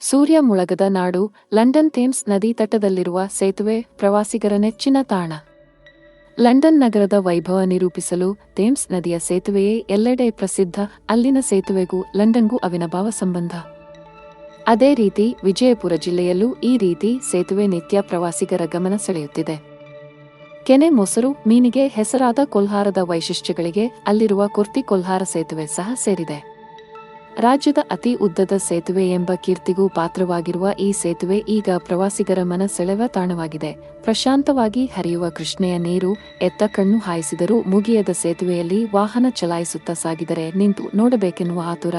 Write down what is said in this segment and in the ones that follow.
ಸೂರ್ಯ ಮುಳಗದ ನಾಡು London Thames ನದಿ ತಟದಲ್ಲಿರುವ ಸೇತುವೆ ಪ್ರವಾಸಿಗರ ನೆಚ್ಚಿನ ತಾಣ. ಲಂಡನ್ ನಗರದ ವೈಭವ ನಿರೂಪಿಸಲು ಥೇಮ್ಸ್ ನದಿಯ ಸೇತುವೆಯೇ ಎಲ್ಲೆಡೆ ಪ್ರಸಿದ್ಧ. ಅಲ್ಲಿನ ಸೇತುವೆಗೂ ಲಂಡನ್ಗೂ ಅವಿನಾಭಾವ ಸಂಬಂಧ. ಅದೇ ರೀತಿ ವಿಜಯಪುರ ಜಿಲ್ಲೆಯಲ್ಲೂ ಈ ರೀತಿ ಸೇತುವೆ ನಿತ್ಯ ಪ್ರವಾಸಿಗರ ಗಮನ ಸೆಳೆಯುತ್ತಿದೆ. ಕೆನೆ, ಮೊಸರು, ಮೀನಿಗೆ ಹೆಸರಾದ ಕೊಲ್ಹಾರದ ವೈಶಿಷ್ಟ್ಯಗಳಿಗೆ ಅಲ್ಲಿರುವ ಕೊರ್ತಿ ಕೊಲ್ಹಾರ ಸೇತುವೆ ಸಹ ಸೇರಿದೆ. ರಾಜ್ಯದ ಅತಿ ಉದ್ದದ ಸೇತುವೆ ಎಂಬ ಕೀರ್ತಿಗೂ ಪಾತ್ರವಾಗಿರುವ ಈ ಸೇತುವೆ ಈಗ ಪ್ರವಾಸಿಗರ ಮನ ಸೆಳೆವ ತಾಣವಾಗಿದೆ. ಪ್ರಶಾಂತವಾಗಿ ಹರಿಯುವ ಕೃಷ್ಣೆಯ ನೀರು ಎತ್ತ ಕಣ್ಣು ಹಾಯಿಸಿದರೂ ಮುಗಿಯದ ಸೇತುವೆಯಲ್ಲಿ ವಾಹನ ಚಲಾಯಿಸುತ್ತಾ ಸಾಗಿದರೆ ನಿಂತು ನೋಡಬೇಕೆನ್ನುವ ಆತುರ.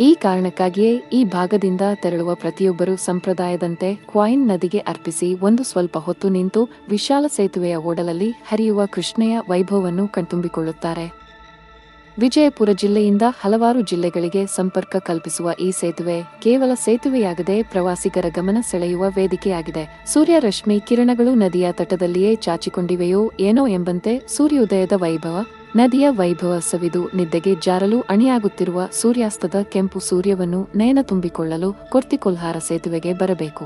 ಈ ಕಾರಣಕ್ಕಾಗಿಯೇ ಈ ಭಾಗದಿಂದ ತೆರಳುವ ಪ್ರತಿಯೊಬ್ಬರೂ ಸಂಪ್ರದಾಯದಂತೆ ಕ್ವಾಯಿನ್ ನದಿಗೆ ಅರ್ಪಿಸಿ ಒಂದು ಸ್ವಲ್ಪ ಹೊತ್ತು ನಿಂತು ವಿಶಾಲ ಸೇತುವೆಯ ಓಡಲಲ್ಲಿ ಹರಿಯುವ ಕೃಷ್ಣೆಯ ವೈಭವವನ್ನು ಕಣ್ತುಂಬಿಕೊಳ್ಳುತ್ತಾರೆ. ವಿಜಯಪುರ ಜಿಲ್ಲೆಯಿಂದ ಹಲವಾರು ಜಿಲ್ಲೆಗಳಿಗೆ ಸಂಪರ್ಕ ಕಲ್ಪಿಸುವ ಈ ಸೇತುವೆ ಕೇವಲ ಸೇತುವೆಯಾಗದೆ ಪ್ರವಾಸಿಗರ ಗಮನ ಸೆಳೆಯುವ ವೇದಿಕೆಯಾಗಿದೆ. ಸೂರ್ಯರಶ್ಮಿ ಕಿರಣಗಳು ನದಿಯ ತಟದಲ್ಲಿಯೇ ಚಾಚಿಕೊಂಡಿವೆಯೋ ಏನೋ ಎಂಬಂತೆ ಸೂರ್ಯೋದಯದ ವೈಭವ, ನದಿಯ ವೈಭವ ಸವಿದು ನಿದ್ದೆಗೆ ಜಾರಲು ಅಣಿಯಾಗುತ್ತಿರುವ ಸೂರ್ಯಾಸ್ತದ ಕೆಂಪು ಸೂರ್ಯವನ್ನು ನಯನ ತುಂಬಿಕೊಳ್ಳಲು ಕೊರ್ತಿ ಕೊಲ್ಹಾರ ಸೇತುವೆಗೆ ಬರಬೇಕು.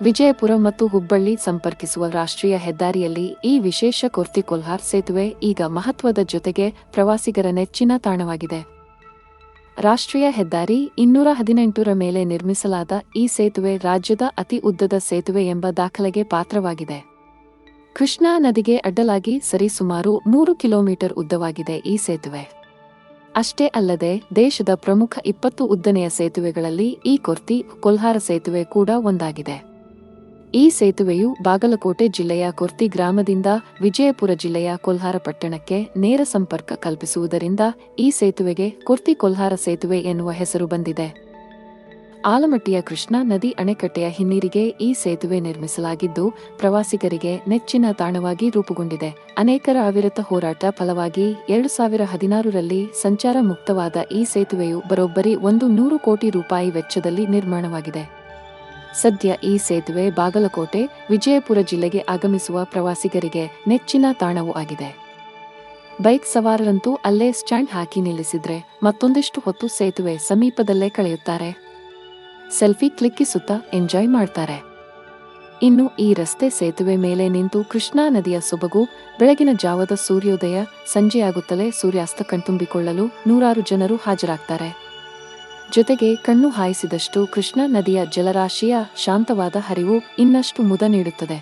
ವಿಜಯಪುರ ಮತ್ತು ಹುಬ್ಬಳ್ಳಿ ಸಂಪರ್ಕಿಸುವ ರಾಷ್ಟ್ರೀಯ ಹೆದ್ದಾರಿಯಲ್ಲಿ ಈ ವಿಶೇಷ ಕೊರ್ತಿ ಕೊಲ್ಹಾರ್ ಸೇತುವೆ ಈಗ ಮಹತ್ವದ ಜೊತೆಗೆ ಪ್ರವಾಸಿಗರ ನೆಚ್ಚಿನ ತಾಣವಾಗಿದೆ. ರಾಷ್ಟ್ರೀಯ ಹೆದ್ದಾರಿ 218 ಮೇಲೆ ನಿರ್ಮಿಸಲಾದ ಈ ಸೇತುವೆ ರಾಜ್ಯದ ಅತಿ ಉದ್ದದ ಸೇತುವೆ ಎಂಬ ದಾಖಲೆಗೆ ಪಾತ್ರವಾಗಿದೆ. ಕೃಷ್ಣಾ ನದಿಗೆ ಅಡ್ಡಲಾಗಿ ಸರಿಸುಮಾರು 100 ಕಿಲೋಮೀಟರ್ ಉದ್ದವಾಗಿದೆ ಈ ಸೇತುವೆ. ಅಷ್ಟೇ ಅಲ್ಲದೆ ದೇಶದ ಪ್ರಮುಖ 20 ಉದ್ದನೆಯ ಸೇತುವೆಗಳಲ್ಲಿ ಈ ಕೊರ್ತಿ ಕೊಲ್ಹಾರ ಸೇತುವೆ ಕೂಡ ಒಂದಾಗಿದೆ. ಈ ಸೇತುವೆಯು ಬಾಗಲಕೋಟೆ ಜಿಲ್ಲೆಯ ಕೊರ್ತಿ ಗ್ರಾಮದಿಂದ ವಿಜಯಪುರ ಜಿಲ್ಲೆಯ ಕೊಲ್ಹಾರ ಪಟ್ಟಣಕ್ಕೆ ನೇರ ಸಂಪರ್ಕ ಕಲ್ಪಿಸುವುದರಿಂದ ಈ ಸೇತುವೆಗೆ ಕೊರ್ತಿ ಕೊಲ್ಹಾರ ಸೇತುವೆ ಎನ್ನುವ ಹೆಸರು ಬಂದಿದೆ. ಆಲಮಟ್ಟಿಯ ಕೃಷ್ಣಾ ನದಿ ಅಣೆಕಟ್ಟೆಯ ಹಿನ್ನೀರಿಗೆ ಈ ಸೇತುವೆ ನಿರ್ಮಿಸಲಾಗಿದ್ದು ಪ್ರವಾಸಿಗರಿಗೆ ನೆಚ್ಚಿನ ತಾಣವಾಗಿ ರೂಪುಗೊಂಡಿದೆ. ಅನೇಕರ ಅವಿರತ ಹೋರಾಟ ಫಲವಾಗಿ 2016ರಲ್ಲಿ ಸಂಚಾರ ಮುಕ್ತವಾದ ಈ ಸೇತುವೆಯು ಬರೋಬ್ಬರಿ 100 ಕೋಟಿ ರೂಪಾಯಿ ವೆಚ್ಚದಲ್ಲಿ ನಿರ್ಮಾಣವಾಗಿದೆ. ಸದ್ಯ ಈ ಸೇತುವೆ ಬಾಗಲಕೋಟೆ, ವಿಜಯಪುರ ಜಿಲ್ಲೆಗೆ ಆಗಮಿಸುವ ಪ್ರವಾಸಿಗರಿಗೆ ನೆಚ್ಚಿನ ತಾಣವೂ ಆಗಿದೆ. ಬೈಕ್ ಸವಾರರಂತೂ ಅಲ್ಲೇ ಸ್ಟ್ಯಾಂಡ್ ಹಾಕಿ ನಿಲ್ಲಿಸಿದ್ರೆ ಮತ್ತೊಂದಿಷ್ಟು ಹೊತ್ತು ಸೇತುವೆ ಸಮೀಪದಲ್ಲೇ ಕಳೆಯುತ್ತಾರೆ. ಸೆಲ್ಫಿ ಕ್ಲಿಕ್ಕಿಸುತ್ತಾ ಎಂಜಾಯ್ ಮಾಡ್ತಾರೆ. ಇನ್ನು ಈ ರಸ್ತೆ ಸೇತುವೆ ಮೇಲೆ ನಿಂತು ಕೃಷ್ಣಾ ನದಿಯ ಸೊಬಗು, ಬೆಳಗಿನ ಜಾವದ ಸೂರ್ಯೋದಯ, ಸಂಜೆಯಾಗುತ್ತಲೇ ಸೂರ್ಯಾಸ್ತ ಕಣ್ತುಂಬಿಕೊಳ್ಳಲು ನೂರಾರು ಜನರು ಹಾಜರಾಗ್ತಾರೆ. ಜೊತೆಗೆ ಕಣ್ಣು ಹಾಯಿಸಿದಷ್ಟು ಕೃಷ್ಣಾ ನದಿಯ ಜಲರಾಶಿಯ ಶಾಂತವಾದ ಹರಿವು ಇನ್ನಷ್ಟು ಮುದ ನೀಡುತ್ತದೆ.